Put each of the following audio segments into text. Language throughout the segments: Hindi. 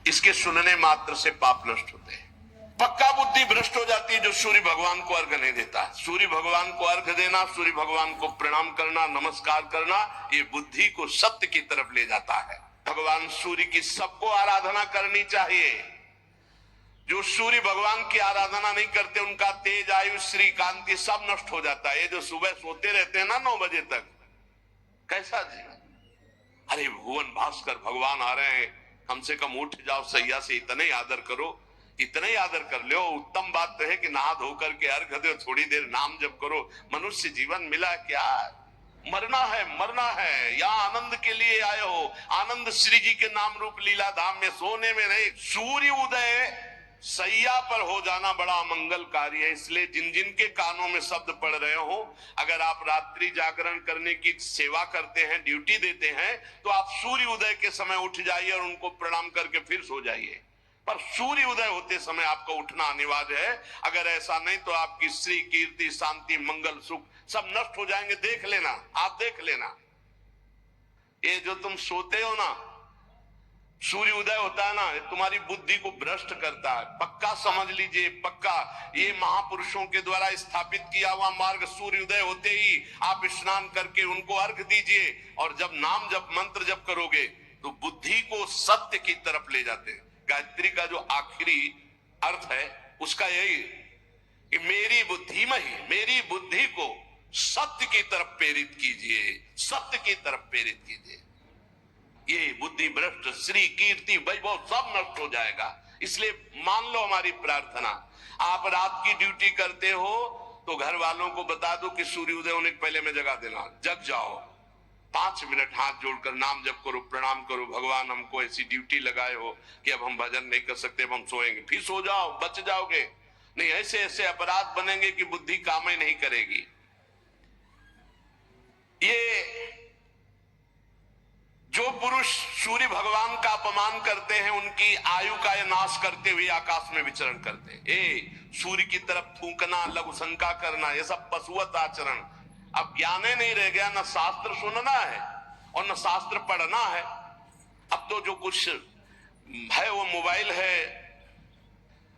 इसके सुनने मात्र से पाप नष्ट होते हैं। पक्का बुद्धि भ्रष्ट हो जाती है जो सूर्य भगवान को अर्घ नहीं देता। सूर्य भगवान को अर्घ देना, सूर्य भगवान को प्रणाम करना, नमस्कार करना, ये बुद्धि को सत्य की तरफ ले जाता है। भगवान सूर्य की सबको आराधना करनी चाहिए। जो सूर्य भगवान की आराधना नहीं करते उनका तेज, आयु, श्री, कांति सब नष्ट हो जाता है। ये जो सुबह सोते रहते हैं ना 9 बजे तक, कैसा जीवन। अरे भुवन भास्कर भगवान आ रहे हैं, कम से कम उठ जाओ सैया से, इतना ही आदर करो, इतना ही आदर कर लो। उत्तम बात तो है कि नहा धो करके अर्घ दो, थोड़ी देर नाम जप करो। मनुष्य जीवन मिला क्या? मरना है, मरना है। यहाँ आनंद के लिए आए हो, आनंद श्री जी के नाम रूप लीला धाम में, सोने में नहीं। सूर्य उदय सैया पर हो जाना बड़ा मंगलकारी है। इसलिए जिन जिन के कानों में शब्द पड़ रहे हो, अगर आप रात्रि जागरण करने की सेवा करते हैं, ड्यूटी देते हैं, तो आप सूर्य उदय के समय उठ जाइए और उनको प्रणाम करके फिर सो जाइए। पर सूर्य उदय होते समय आपका उठना अनिवार्य है। अगर ऐसा नहीं तो आपकी श्री, कीर्ति, शांति, मंगल, सुख सब नष्ट हो जाएंगे। देख लेना, आप देख लेना। ये जो तुम सोते हो ना, सूर्य उदय होता है ना, तुम्हारी बुद्धि को भ्रष्ट करता है। पक्का समझ लीजिए, पक्का। ये महापुरुषों के द्वारा स्थापित किया हुआ मार्ग। सूर्य उदय होते ही आप स्नान करके उनको अर्घ दीजिए, और जब नाम जप, मंत्र जप करोगे तो बुद्धि को सत्य की तरफ ले जाते हैं। गायत्री का जो आखिरी अर्थ है उसका यही कि मेरी बुद्धि में ही, मेरी बुद्धि को सत्य की तरफ प्रेरित कीजिए, सत्य की तरफ प्रेरित कीजिए। ये बुद्धि भ्रष्ट, श्री, कीर्ति, वैभव सब नष्ट हो जाएगा। इसलिए मान लो हमारी प्रार्थना, आप रात की ड्यूटी करते हो तो घर वालों को बता दो कि सूर्य उदय होने के पहले में जगा देना। जग जाओ, 5 मिनट हाथ जोड़कर नाम जप करो, प्रणाम करो। भगवान हमको ऐसी ड्यूटी लगाए हो कि अब हम भजन नहीं कर सकते, अब हम सोएंगे। फिर सो जाओ, बच जाओगे। नहीं ऐसे ऐसे अपराध बनेंगे कि बुद्धि काम ही नहीं करेगी। ये जो पुरुष सूर्य भगवान का अपमान करते हैं, उनकी आयु का नाश करते हुए आकाश में विचरण करते हैं। सूर्य की तरफ थूकना, लघु शंका करना, ये सब पशुवत आचरण। अब ज्ञान ही नहीं रह गया, न शास्त्र सुनना है और न शास्त्र पढ़ना है। अब तो जो कुछ है वो मोबाइल है।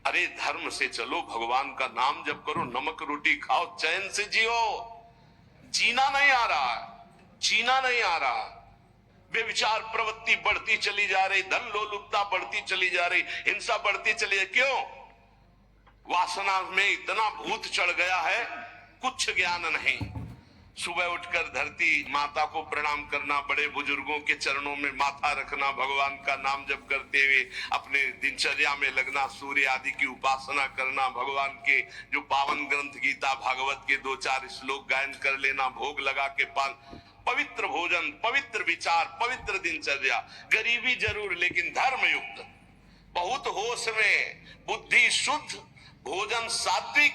अरे धर्म से चलो, भगवान का नाम जप करो, नमक रोटी खाओ, चैन से जियो। जीना नहीं आ रहा, जीना नहीं आ रहा। बेविचार प्रवृत्ति बढ़ती चली जा रही, धन लोलुपता बढ़ती चली जा रही, हिंसा बढ़ती चली। क्यों? वासना में इतना भूत चढ़ गया है, कुछ ज्ञान नहीं। सुबह उठकर धरती माता को प्रणाम करना, बड़े बुजुर्गों के चरणों में माथा रखना, भगवान का नाम जप करते हुए अपने दिनचर्या में लगना, सूर्य आदि की उपासना करना, भगवान के जो पावन ग्रंथ गीता भागवत के 2-4 श्लोक गायन कर लेना, भोग लगा के पवित्र भोजन, पवित्र विचार, पवित्र दिनचर्या। गरीबी जरूर, लेकिन धर्म युक्त, बहुत होश में, बुद्धि शुद्ध, भोजन सात्विक,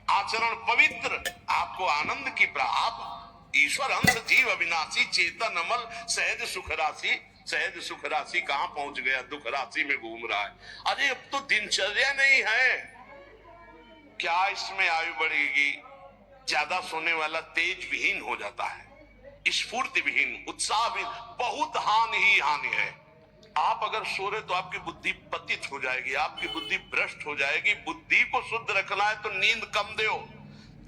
आचरण पवित्र। आपको आनंद की आप ईश्वर अंश जीव अविनाशी, चेतन अमल, सहज सुख राशि। सहज सुख राशि कहां पहुंच गया? दुख राशि में घूम रहा है। अरे अब तो दिनचर्या नहीं है। क्या इसमें आयु बढ़ेगी? ज्यादा सोने वाला तेज विहीन हो जाता है, स्फूर्ति विहीन, उत्साह विहीन, बहुत हानि ही हानि है। आप अगर सो रहे तो आपकी बुद्धि पतित हो जाएगी, आपकी बुद्धि भ्रष्ट हो जाएगी। बुद्धि को शुद्ध रखना है तो नींद कम दो।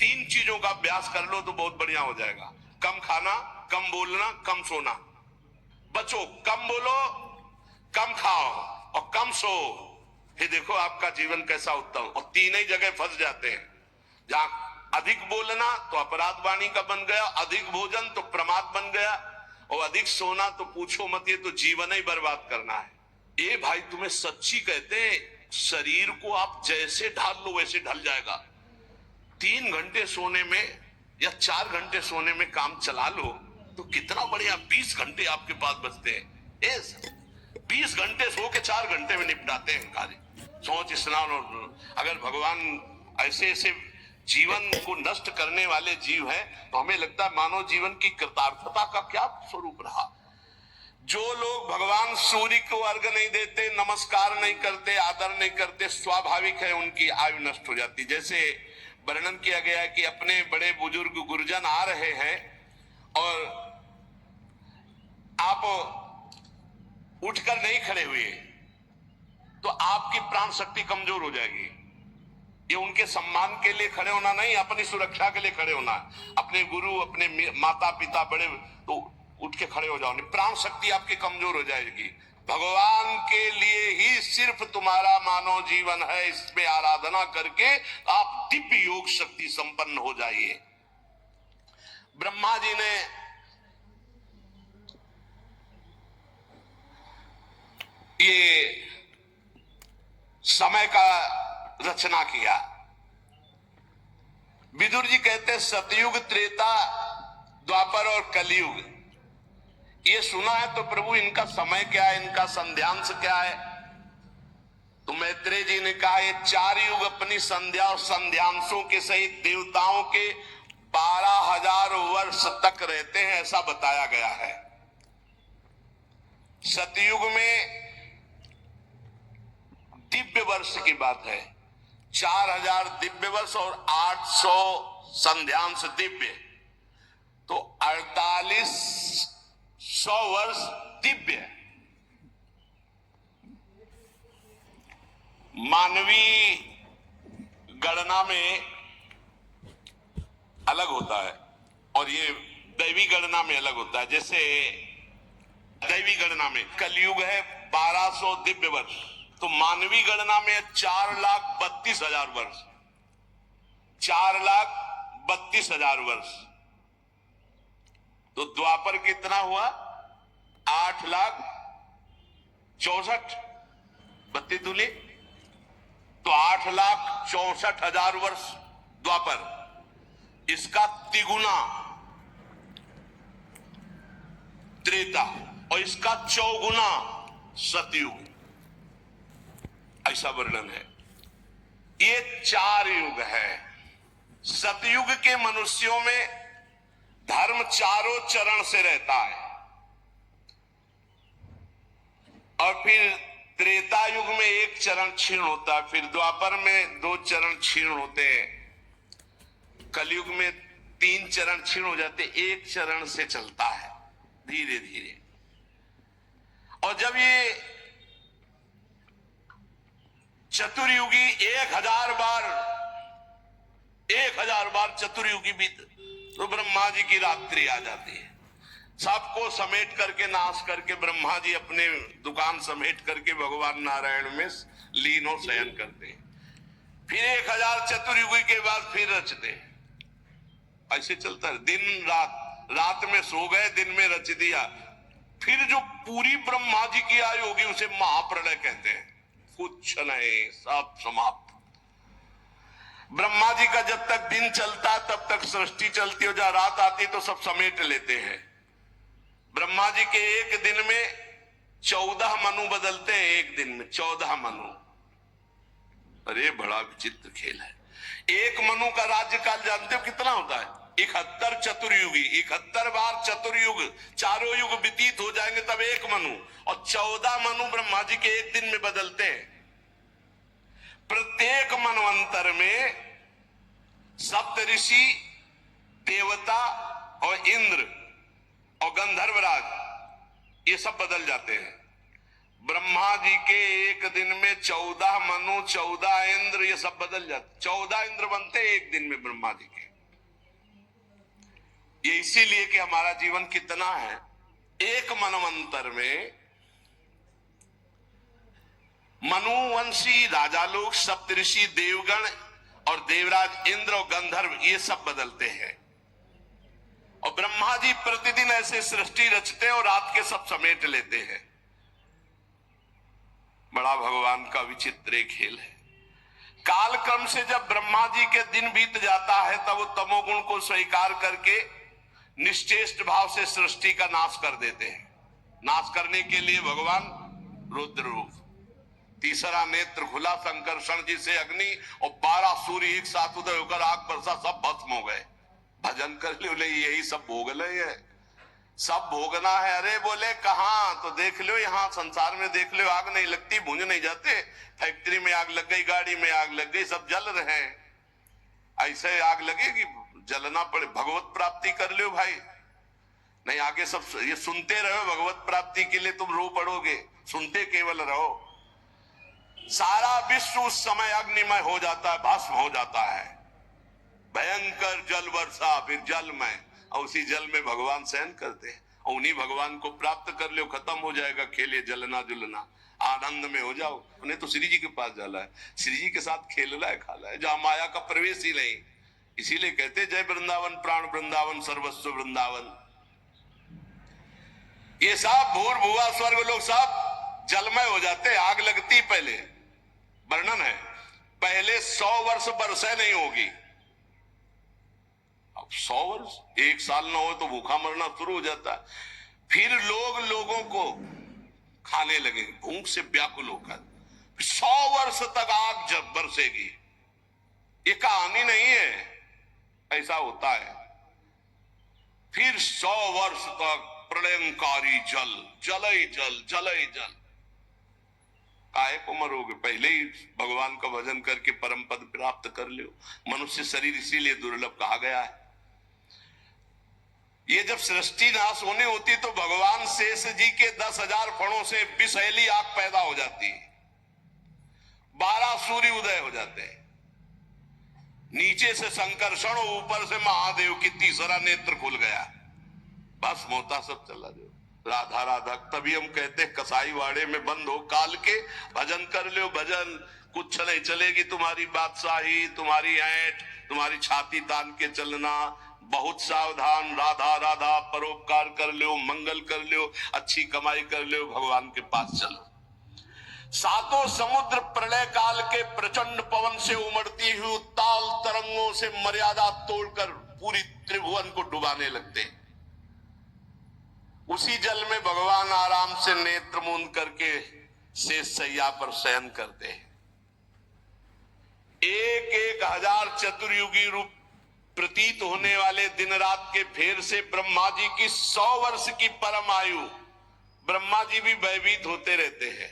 3 चीजों का अभ्यास कर लो तो बहुत बढ़िया हो जाएगा। कम खाना, कम बोलना, कम सोना। बचो, कम बोलो, कम खाओ और कम सो। फिर देखो आपका जीवन कैसा उत्तम। और 3 ही जगह फंस जाते हैं। जहां अधिक बोलना तो अपराध वाणी का बन गया, अधिक भोजन तो प्रमाद बन गया, और अधिक सोना तो पूछो मत, ये तो जीवन ही बर्बाद करना है। ये भाई तुम्हें सच्ची कहते हैं, शरीर को आप जैसे ढाल लो वैसे ढल जाएगा। 3 घंटे सोने में या 4 घंटे सोने में काम चला लो तो कितना बढ़िया। 20 घंटे आपके पास बचते हैं। 20 घंटे सो के 4 घंटे में निपटाते हैं कार्य, सोच स्नान। और अगर भगवान ऐसे ऐसे जीवन को नष्ट करने वाले जीव हैं तो हमें लगता है मानव जीवन की कृतार्थता का क्या स्वरूप रहा। जो लोग भगवान सूर्य को अर्घ नहीं देते, नमस्कार नहीं करते, आदर नहीं करते, स्वाभाविक है उनकी आयु नष्ट हो जाती। जैसे वर्णन किया गया है कि अपने बड़े बुजुर्ग गुरुजन आ रहे हैं और आप उठकर नहीं खड़े हुए, तो आपकी प्राण शक्ति कमजोर हो जाएगी। ये उनके सम्मान के लिए खड़े होना नहीं, अपनी सुरक्षा के लिए खड़े होना। अपने गुरु, अपने माता पिता बड़े तो उठ के खड़े हो जाओ, नहीं प्राण शक्ति आपकी कमजोर हो जाएगी। भगवान के लिए ही सिर्फ तुम्हारा मानव जीवन है, इसमें आराधना करके आप दिव्य योग शक्ति संपन्न हो जाइए। ब्रह्मा जी ने ये समय का रचना किया। विदुर जी कहते सतयुग, त्रेता, द्वापर और कलयुग। ये सुना है तो प्रभु इनका समय क्या है, इनका संध्यांश क्या है? तो मैत्रेय जी ने कहा ये 4 युग अपनी संध्या और संध्यांशों के सहित देवताओं के 12,000 वर्ष तक रहते हैं, ऐसा बताया गया है। सतयुग में दिव्य वर्ष की बात है, 4,000 दिव्य वर्ष और 800 संध्यांश दिव्य, तो 4800 वर्ष दिव्य। मानवीय गणना में अलग होता है और ये दैवी गणना में अलग होता है। जैसे दैवी गणना में कलयुग है 1200 दिव्य वर्ष, तो मानवीय गणना में 4,32,000 वर्ष, 4,32,000 वर्ष। तो द्वापर कितना हुआ? 8,64,000 32 दूली, तो 8,64,000 वर्ष द्वापर। इसका तिगुना त्रेता और इसका चौगुना सतयुग, ऐसा वर्णन है। ये 4 युग है। सतयुग के मनुष्यों में धर्म चारों चरण से रहता है, और फिर त्रेता युग में 1 चरण क्षीण होता है, फिर द्वापर में 2 चरण क्षीण होते हैं, कलयुग में 3 चरण क्षीण हो जाते, 1 चरण से चलता है धीरे धीरे। और जब ये चतुर्युगी 1000 बार चतुर्युगी बीत, तो ब्रह्मा जी की रात्रि आ जाती है। सबको समेट करके, नाश करके ब्रह्मा जी अपने दुकान समेट करके भगवान नारायण में लीन और शयन करते हैं। फिर 1000 चतुर्युगी के बाद फिर रचते हैं। ऐसे चलता है दिन रात, रात में सो गए, दिन में रच दिया। फिर जो पूरी ब्रह्मा जी की आयु होगी उसे महाप्रलय कहते हैं। कुछ नहीं, सब समाप्त। ब्रह्मा जी का जब तक दिन चलता है तब तक सृष्टि चलती है, जब रात आती तो सब समेट लेते हैं। ब्रह्मा जी के एक दिन में 14 मनु बदलते हैं, एक दिन में 14 मनु। अरे बड़ा विचित्र खेल है। एक मनु का राज्यकाल जानते हो कितना होता है? 71 चतुर्युगी, 71 बार चतुर्युग, चारों युग व्यतीत हो जाएंगे तब एक मनु, और 14 मनु ब्रह्मा जी के एक दिन में बदलते हैं। प्रत्येक मनवंतर में सप्त ऋषि, देवता और इंद्र और गंधर्वराज ये सब बदल जाते हैं। ब्रह्मा जी के एक दिन में 14 मनु, 14 इंद्र, ये सब बदल जाते। 14 इंद्र बनते एक दिन में ब्रह्मा जी के। ये इसीलिए कि हमारा जीवन कितना है, एक मनवंतर में मनुवंशी राजा लोग, सप्तऋषि, देवगण और देवराज इंद्र और गंधर्व ये सब बदलते हैं। और ब्रह्मा जी प्रतिदिन ऐसे सृष्टि रचते हैं और रात के सब समेट लेते हैं। बड़ा भगवान का विचित्र खेल है। कालक्रम से जब ब्रह्मा जी के दिन बीत जाता है तब वो तमोगुण को स्वीकार करके निश्चेष्ट भाव से सृष्टि का नाश कर देते हैं। नाश करने के लिए भगवान रुद्र रूप, तीसरा नेत्र खुला संकर्षण जी से अग्नि और 12 सूर्य एक साथ उदय होकर आग बरसा, सब भस्म हो गए। भजन कर लो, यही सब भोग ले, सब भोगना है। अरे बोले कहां? तो देख लो यहाँ संसार में देख लो, आग नहीं लगती, भूंज नहीं जाते। फैक्ट्री में आग लग गई, गाड़ी में आग लग गई, सब जल रहे हैं। ऐसे आग लगेगी, जलना पड़े। भगवत प्राप्ति कर लो भाई, नहीं आगे सब ये सुनते रहो। भगवत प्राप्ति के लिए तुम रो पड़ोगे, सुनते केवल रहो। सारा विश्व उस समय अग्निमय हो जाता है, भस्म हो जाता है। भयंकर जल वर्षा, फिर जल में, और उसी जल में भगवान शयन करते हैं। और उन्हीं भगवान को प्राप्त कर लो, खत्म हो जाएगा खेले जलना जुलना, आनंद में हो जाओ। उन्हें तो श्री जी के पास जाना है, श्री जी के साथ खेलना है, खाना है, जहां माया का प्रवेश ही नहीं। इसीलिए कहते जय वृंदावन, प्राण वृंदावन, सर्वस्व वृंदावन। ये सब भूर भुआ स्वर्ग लोग सब जलमय हो जाते, आग लगती। पहले वर्णन है, पहले 100 वर्ष बरसे नहीं होगी। अब 100 वर्ष, 1 साल ना हो तो भूखा मरना शुरू हो जाता है। फिर लोग लोगों को खाने लगेंगे, भूख से व्याकुल होकर। 100 वर्ष तक आग जब बरसेगी। ये कहानी नहीं है, ऐसा होता है। फिर 100 वर्ष तक प्रलयंकारी जल, जल ही जल, जल ही जल। काहे को मरोगे, पहले ही भगवान का भजन करके परम पद प्राप्त कर लो। मनुष्य शरीर इसीलिए दुर्लभ कहा गया है। ये जब सृष्टि नाश होने होती तो भगवान शेष जी के 10,000 फणों से विषैली आग पैदा हो जाती, 12 सूर्य उदय हो जाते, नीचे से संकर्षण, ऊपर से महादेव की तीसरा नेत्र खुल गया, बस मोता सब चला जाओ। राधा राधा, तभी हम कहते कसाई वाड़े में बंद हो काल के, भजन कर लो भजन, कुछ नहीं चलेगी तुम्हारी बादशाही, तुम्हारी ऐंठ, तुम्हारी छाती तान के चलना। बहुत सावधान, राधा राधा, परोपकार कर लो, मंगल कर लो, अच्छी कमाई कर लो, भगवान के पास चलो। सातों समुद्र प्रलय काल के प्रचंड पवन से उमड़ती हुई उत्ताल तरंगों से मर्यादा तोड़कर पूरी त्रिभुवन को डुबाने लगते हैं। उसी जल में भगवान आराम से नेत्र मूंद करके शेष सैया पर शयन करते हैं। 1,000 चतुर्युगी रूप प्रतीत होने वाले दिन रात के फेर से ब्रह्मा जी की 100 वर्ष की परम आयु, ब्रह्मा जी भी भयभीत होते रहते हैं।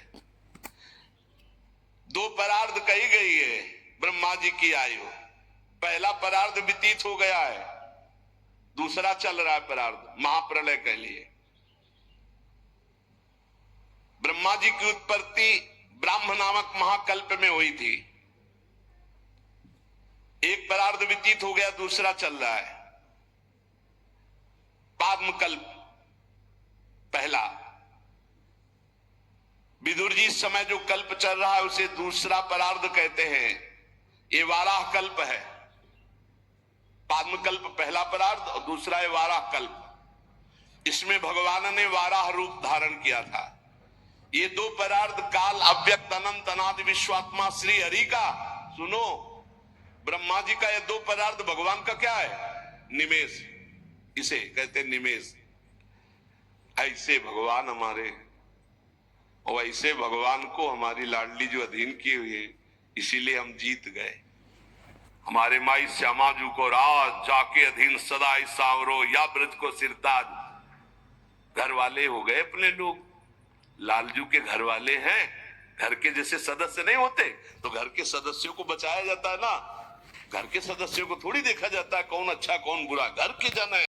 2 परार्ध कही गई है ब्रह्मा जी की आयु। पहला परार्ध व्यतीत हो गया है, दूसरा चल रहा है परार्ध, महाप्रलय कह लिए। ब्रह्मा जी की उत्पत्ति ब्राह्म नामक महाकल्प में हुई थी। एक परार्ध व्यतीत हो गया, दूसरा चल रहा है। पाद्मकल्प पहला, विदुर जी इस समय जो कल्प चल रहा है उसे दूसरा परार्ध कहते हैं। ये वाराह कल्प है। पाद्मकल्प पहला परार्ध और दूसरा है वाराह कल्प। इसमें भगवान ने वाराह रूप धारण किया था। ये 2 परार्ध काल अव्यक्त अनंत अनादि विश्वात्मा श्री हरि का, सुनो, ब्रह्मा जी का ये 2 पदार्थ भगवान का क्या है, निमेष, इसे कहते निमेष। ऐसे भगवान हमारे, और ऐसे भगवान को हमारी लाडली जो अधीन की हुई है, इसीलिए हम जीत गए। हमारे माई श्यामा जू को राज जाके अधीन सदा सांवरो, या ब्रज को सिरताज। घर वाले हो गए अपने लोग, लालजू के घर वाले हैं। घर के जैसे सदस्य नहीं होते तो घर के सदस्यों को बचाया जाता है ना। घर के सदस्यों को थोड़ी देखा जाता है कौन अच्छा कौन बुरा, घर के जन है।